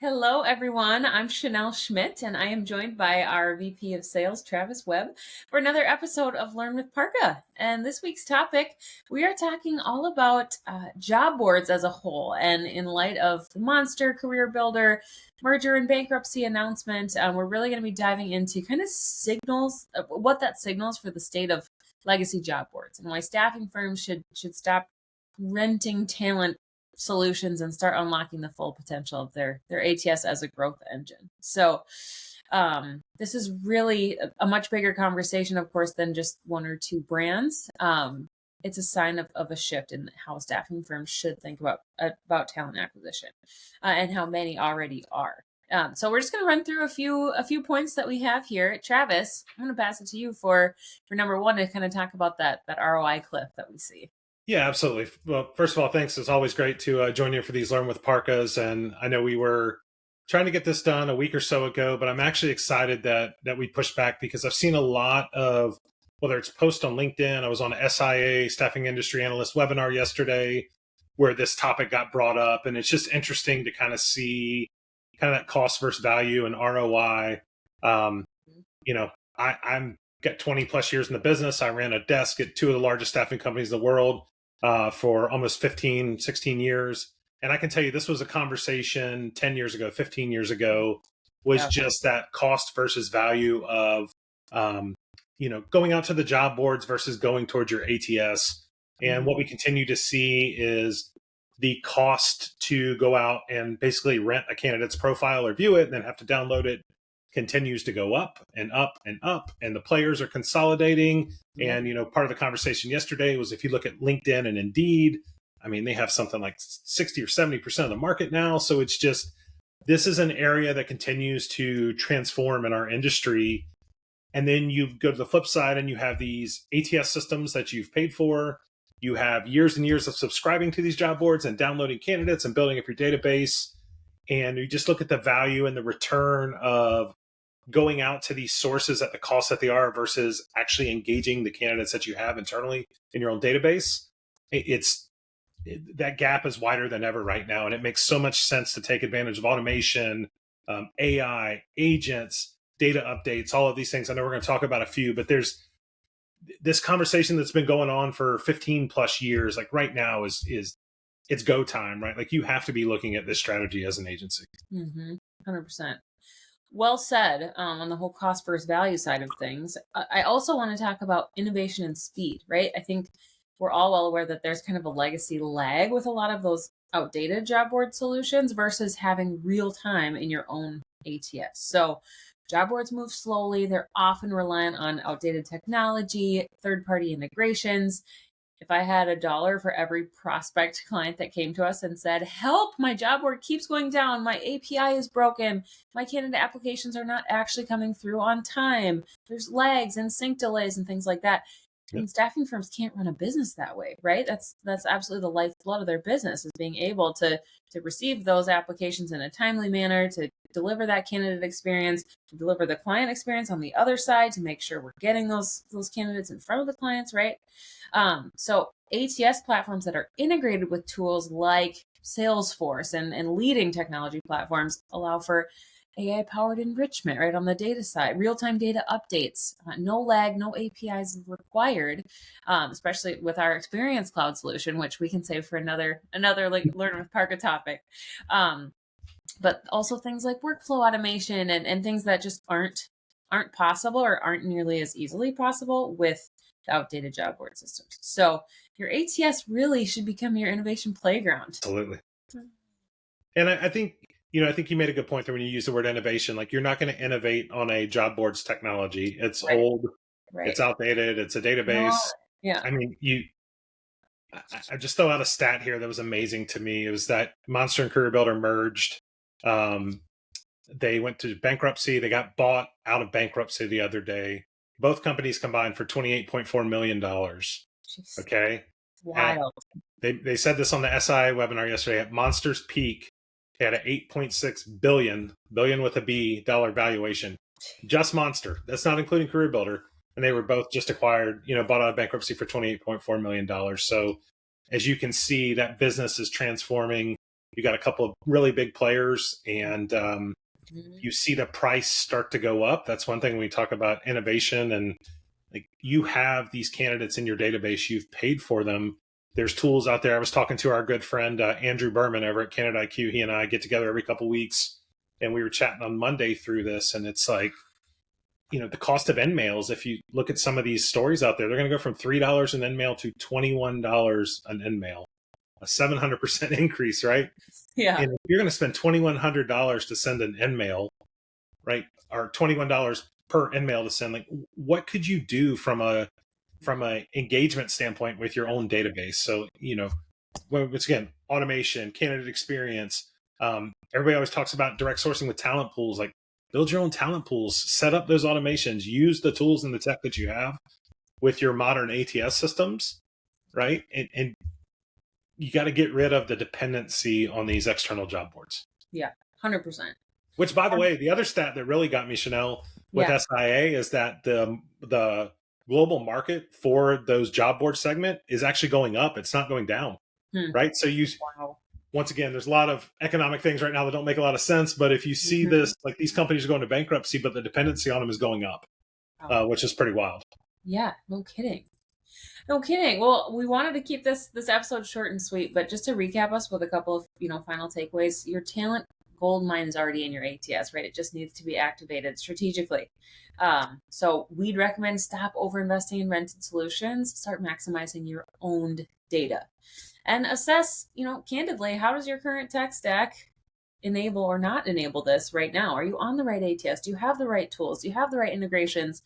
Hello, everyone. I'm Chanel Schmidt, and I am joined by our VP of Sales, Travis Webb, for another episode of Learn with PARQA. And this week's topic, we are talking all about job boards as a whole. And in light of the Monster, CareerBuilder, merger and bankruptcy announcement, we're really going to be diving into kind of signals, what that signals for the state of legacy job boards and why staffing firms should stop renting talent solutions and start unlocking the full potential of their ATS as a growth engine. So this is really a much bigger conversation, of course, than just one or two brands. It's a sign of a shift in how staffing firms should think about talent acquisition, and how many already are. So we're just going to run through a few points that we have here. Travis, I'm going to pass it to you for number one to kind of talk about that ROI cliff that we see. Yeah, absolutely. Well, first of all, thanks. It's always great to join you for these Learn with Parkas. And I know we were trying to get this done a week or so ago, but I'm actually excited that we pushed back because I've seen a lot of, whether it's posts on LinkedIn, I was on a SIA Staffing Industry Analyst webinar yesterday where this topic got brought up. And it's just interesting to kind of see kind of that cost versus value and ROI. I'm got 20 plus years in the business. I ran a desk at two of the largest staffing companies in the world for almost 15, 16 years. And I can tell you, this was a conversation 10 years ago, 15 years ago, was just that cost versus value of, going out to the job boards versus going towards your ATS. And what we continue to see is the cost to go out and basically rent a candidate's profile or view it and then have to download it continues to go up and up and up, and the players are consolidating. And, part of the conversation yesterday was if you look at LinkedIn and Indeed, I mean, they have something like 60 or 70% of the market now. So it's just, this is an area that continues to transform in our industry. And then you go to the flip side and you have these ATS systems that you've paid for. You have years and years of subscribing to these job boards and downloading candidates and building up your database. And you just look at the value and the return of going out to these sources at the cost that they are versus actually engaging the candidates that you have internally in your own database. That gap is wider than ever right now. And it makes so much sense to take advantage of automation, AI, agents, data updates, all of these things. I know we're going to talk about a few, but there's this conversation that's been going on for 15 plus years. Like right now is it's go time, right? Like you have to be looking at this strategy as an agency. 100%. Well said on the whole cost versus value side of things. I also want to talk about innovation and speed, right? I think we're all well aware that there's kind of a legacy lag with a lot of those outdated job board solutions versus having real time in your own ATS. So job boards move slowly. They're often reliant on outdated technology, third-party integrations. If I had $1 for every prospect client that came to us and said, help, my job board keeps going down, my API is broken, my candidate applications are not actually coming through on time, there's lags and sync delays and things like that. And staffing firms can't run a business that way, right? That's absolutely the lifeblood of their business, is being able to receive those applications in a timely manner, to deliver that candidate experience, to deliver the client experience on the other side, to make sure we're getting those candidates in front of the clients, right? So ATS platforms that are integrated with tools like Salesforce and leading technology platforms allow for AI-powered enrichment, right, on the data side, real-time data updates, no lag, no APIs required, especially with our Experience Cloud solution, which we can save for another like Learn with PARQA topic. But also things like workflow automation and things that just aren't possible or aren't nearly as easily possible with the outdated job board systems. So your ATS really should become your innovation playground. Absolutely. And I think you made a good point there when you use the word innovation. Like, you're not going to innovate on a job boards technology. It's old, it's outdated, it's a database. I mean, I just throw out a stat here that was amazing to me. It was that Monster and CareerBuilder merged. They went to bankruptcy. They got bought out of bankruptcy the other day. Both companies combined for $28.4 million. Jeez. Okay. Wild. They said this on the SI webinar yesterday. At Monster's peak, they had an $8.6 billion with a B dollar valuation. Just Monster. That's not including CareerBuilder. And they were both just acquired, bought out of bankruptcy for $28.4 million. So as you can see, that business is transforming. you got a couple of really big players, and Mhm. you see the price start to go up. That's one thing when we talk about innovation, and like, you have these candidates in your database, you've paid for them. There's tools out there. I was talking to our good friend Andrew Berman over at Canada IQ. He and I get together every couple of weeks, and we were chatting on Monday through this, and it's like, the cost of end mails, if you look at some of these stories out there, they're going to go from $3 an end mail to $21 an end mail, a 700% increase, right? Yeah. And if you're going to spend $2,100 to send an end mail, right, or $21 per end mail to send, like, what could you do from a engagement standpoint with your own database? So, once again, automation, candidate experience. Everybody always talks about direct sourcing with talent pools. Like, build your own talent pools, set up those automations, use the tools and the tech that you have with your modern ATS systems, right? And you got to get rid of the dependency on these external job boards. Yeah. 100%. Which, by the way, the other stat that really got me, Chanel, with Yeah. SIA is that the global market for those job board segment is actually going up. It's not going down, right? So Wow. once again, there's a lot of economic things right now that don't make a lot of sense. But if you see this, like, these companies are going to bankruptcy, but the dependency on them is going up, which is pretty wild. Yeah, no kidding. No kidding. Well, we wanted to keep this episode short and sweet, but just to recap us with a couple of, final takeaways. Your talent gold mine is already in your ATS, right? It just needs to be activated strategically. So we'd recommend stop overinvesting in rented solutions, start maximizing your owned data, and assess, candidly, how does your current tech stack enable or not enable this right now? Are you on the right ATS? Do you have the right tools? Do you have the right integrations?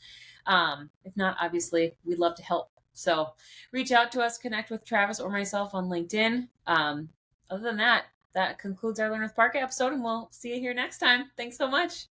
If not, obviously, we'd love to help. So reach out to us, connect with Travis or myself on LinkedIn. Other than that, that concludes our Learn with PARQA episode, and we'll see you here next time. Thanks so much.